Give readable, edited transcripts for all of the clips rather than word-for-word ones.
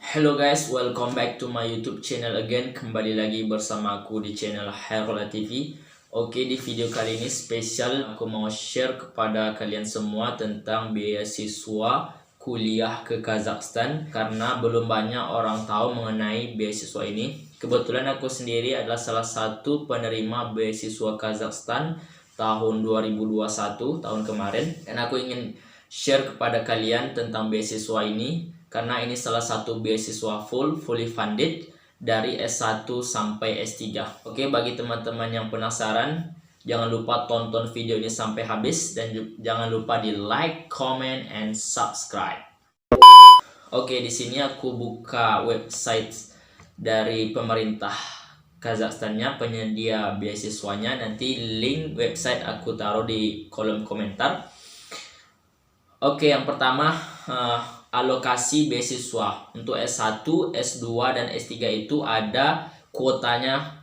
Hello guys, welcome back to my YouTube channel again. Kembali lagi bersama aku di channel Hairul TV. Oke, di video kali ini spesial aku mau share kepada kalian semua tentang beasiswa kuliah ke Kazakhstan karena belum banyak orang tahu mengenai beasiswa ini. Kebetulan aku sendiri adalah salah satu penerima beasiswa Kazakhstan tahun 2021, tahun kemarin, dan aku ingin share kepada kalian tentang beasiswa ini karena ini salah satu beasiswa fully funded dari S1 sampai S3. Oke, bagi teman-teman yang penasaran, jangan lupa tonton video ini sampai habis dan jangan lupa di like, comment, and subscribe. Oke, di sini aku buka website dari pemerintah Kazakhstannya, penyedia beasiswanya. Nanti link website aku taruh di kolom komentar. Oke, yang pertama alokasi beasiswa untuk S1, S2, dan S3 itu ada kuotanya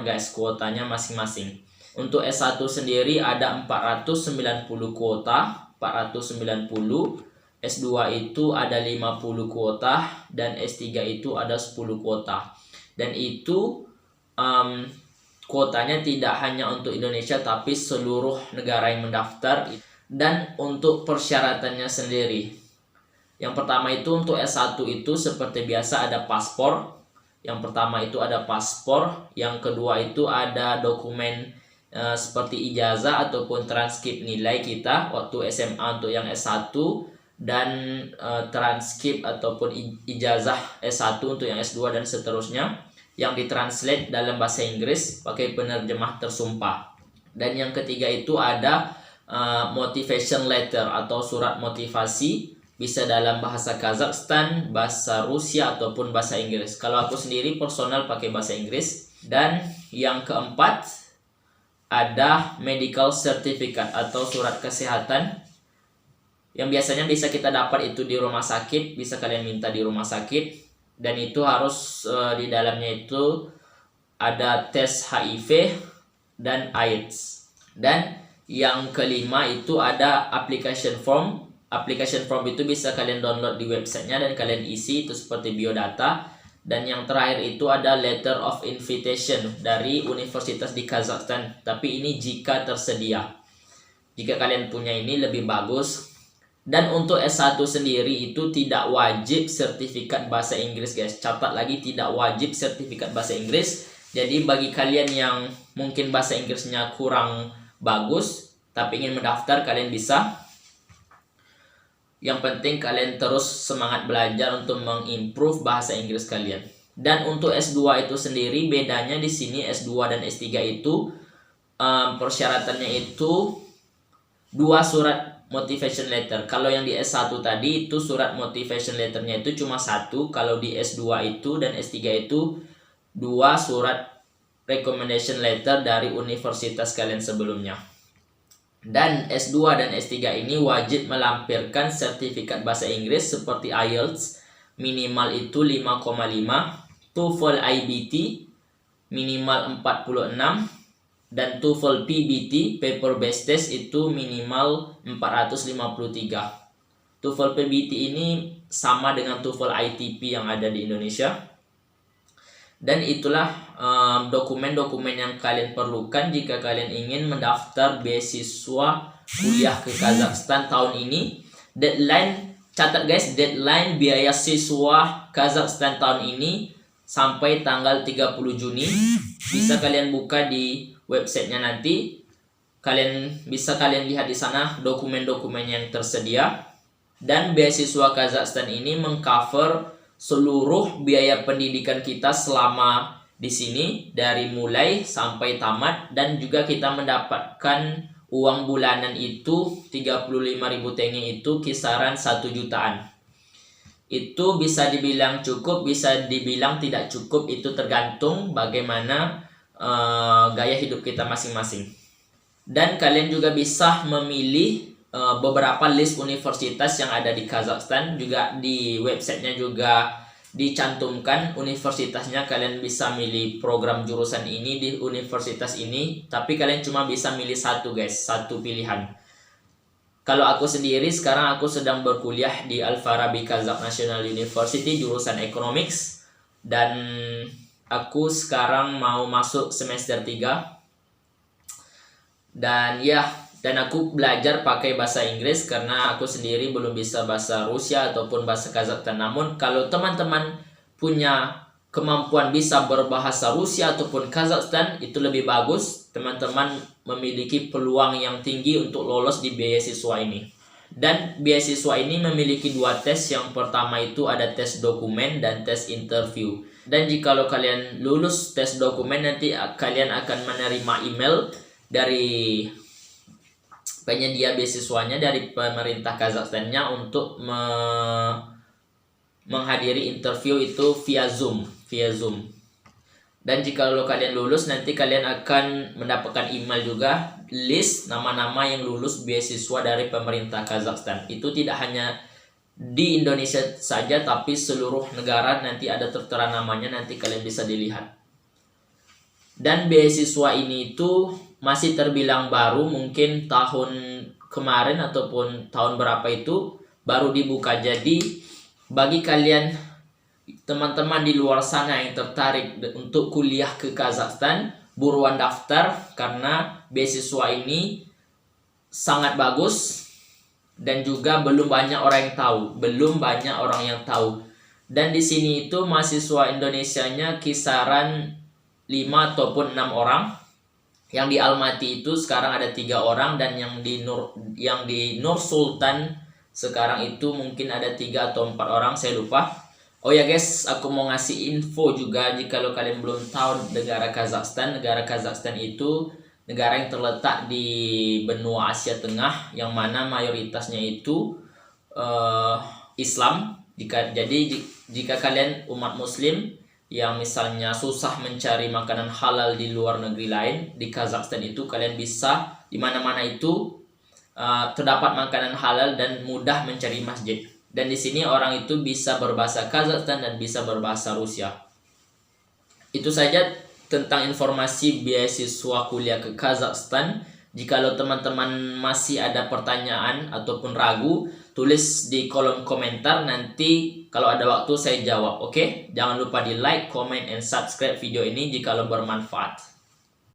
guys, kuotanya masing-masing. Untuk S1 sendiri ada 490 kuota, 490. S2 itu ada 50 kuota dan S3 itu ada 10 kuota. Dan itu kuotanya tidak hanya untuk Indonesia tapi seluruh negara yang mendaftar. Dan untuk persyaratannya sendiri, yang pertama itu untuk S1 itu seperti biasa ada paspor. Yang pertama itu ada paspor. Yang kedua itu ada dokumen seperti ijazah ataupun transkrip nilai kita waktu SMA untuk yang S1. Dan transkrip ataupun ijazah S1 untuk yang S2 dan seterusnya, yang ditranslate dalam bahasa Inggris pakai penerjemah tersumpah. Dan yang ketiga itu ada motivation letter atau surat motivasi, bisa dalam bahasa Kazakhstan, bahasa Rusia, ataupun bahasa Inggris. Kalau aku sendiri personal pakai bahasa Inggris. Dan yang keempat ada medical certificate atau surat kesehatan, yang biasanya bisa kita dapat itu di rumah sakit, bisa kalian minta di rumah sakit. Dan itu harus di dalamnya itu ada tes HIV dan AIDS. Dan yang kelima itu ada application form. Application form itu bisa kalian download di websitenya dan kalian isi, itu seperti biodata. Dan yang terakhir itu ada letter of invitation dari universitas di Kazakhstan. Tapi ini jika tersedia. Jika kalian punya ini lebih bagus. Dan untuk S1 sendiri itu tidak wajib sertifikat bahasa Inggris guys. Catat lagi, tidak wajib sertifikat bahasa Inggris. Jadi bagi kalian yang mungkin bahasa Inggrisnya kurang bagus tapi ingin mendaftar, kalian bisa. Yang penting kalian terus semangat belajar untuk mengimprove bahasa Inggris kalian. Dan untuk S2 itu sendiri bedanya di sini, S2 dan S3 itu persyaratannya itu 2 surat motivation letter. Kalau yang di S1 tadi itu surat motivation letternya itu cuma 1. Kalau di S2 itu dan S3 itu 2 surat recommendation letter dari universitas kalian sebelumnya. Dan S2 dan S3 ini wajib melampirkan sertifikat bahasa Inggris seperti IELTS minimal itu 5,5, TOEFL IBT minimal 46, dan TOEFL PBT paper based test itu minimal 453. TOEFL PBT ini sama dengan TOEFL ITP yang ada di Indonesia. Dan itulah dokumen-dokumen yang kalian perlukan jika kalian ingin mendaftar beasiswa kuliah ke Kazakhstan tahun ini. Deadline, catat guys, deadline biaya siswa Kazakhstan tahun ini sampai tanggal 30 Juni. Bisa kalian buka di websitenya nanti. Bisa kalian lihat di sana dokumen-dokumen yang tersedia. Dan beasiswa Kazakhstan ini mengcover seluruh biaya pendidikan kita selama di sini dari mulai sampai tamat. Dan juga kita mendapatkan uang bulanan itu 35.000 tenge, itu kisaran 1 jutaan. Itu bisa dibilang cukup, bisa dibilang tidak cukup, itu tergantung bagaimana gaya hidup kita masing-masing. Dan kalian juga bisa memilih beberapa list universitas yang ada di Kazakhstan. Juga di websitenya juga dicantumkan universitasnya. Kalian bisa milih program jurusan ini di universitas ini, tapi kalian cuma bisa milih satu guys, satu pilihan. Kalau aku sendiri sekarang aku sedang berkuliah di Al-Farabi Kazakh National University jurusan Economics, dan aku sekarang mau masuk semester 3. Dan aku belajar pakai bahasa Inggris karena aku sendiri belum bisa bahasa Rusia ataupun bahasa Kazakhstan. Namun kalau teman-teman punya kemampuan bisa berbahasa Rusia ataupun Kazakhstan, itu lebih bagus. Teman-teman memiliki peluang yang tinggi untuk lolos di beasiswa ini. Dan beasiswa ini memiliki 2 tes. Yang pertama itu ada tes dokumen dan tes interview. Dan jika kalian lulus tes dokumen, nanti kalian akan menerima email dari penyedia beasiswanya, dari pemerintah Kazakhstannya, untuk menghadiri interview itu via Zoom. Dan jika kalian lulus, nanti kalian akan mendapatkan email juga list nama-nama yang lulus beasiswa dari pemerintah Kazakhstan. Itu tidak hanya di Indonesia saja, tapi seluruh negara nanti ada tertera namanya, nanti kalian bisa dilihat. Dan beasiswa ini itu masih terbilang baru, mungkin tahun kemarin ataupun tahun berapa itu baru dibuka. Jadi bagi kalian teman-teman di luar sana yang tertarik untuk kuliah ke Kazakhstan, buruan daftar karena beasiswa ini sangat bagus dan juga belum banyak orang yang tahu. Dan di sini itu mahasiswa Indonesianya kisaran 5 ataupun 6 orang. Yang di Almaty itu sekarang ada 3 orang, dan yang di Nur Sultan sekarang itu mungkin ada 3 atau 4 orang, saya lupa. Oh ya guys, aku mau ngasih info juga, jika kalian belum tahu negara Kazakhstan. Negara Kazakhstan itu negara yang terletak di benua Asia Tengah, yang mana mayoritasnya itu Islam. Jadi jika kalian umat muslim yang misalnya susah mencari makanan halal di luar negeri lain, di Kazakhstan itu kalian bisa di mana-mana itu terdapat makanan halal dan mudah mencari masjid. Dan di sini orang itu bisa berbahasa Kazakhstan dan bisa berbahasa Rusia. Itu saja tentang informasi beasiswa kuliah ke Kazakhstan. Jikalau teman-teman masih ada pertanyaan ataupun ragu, tulis di kolom komentar, nanti kalau ada waktu saya jawab. Oke? Jangan lupa di like, comment, and subscribe video ini jikalau bermanfaat.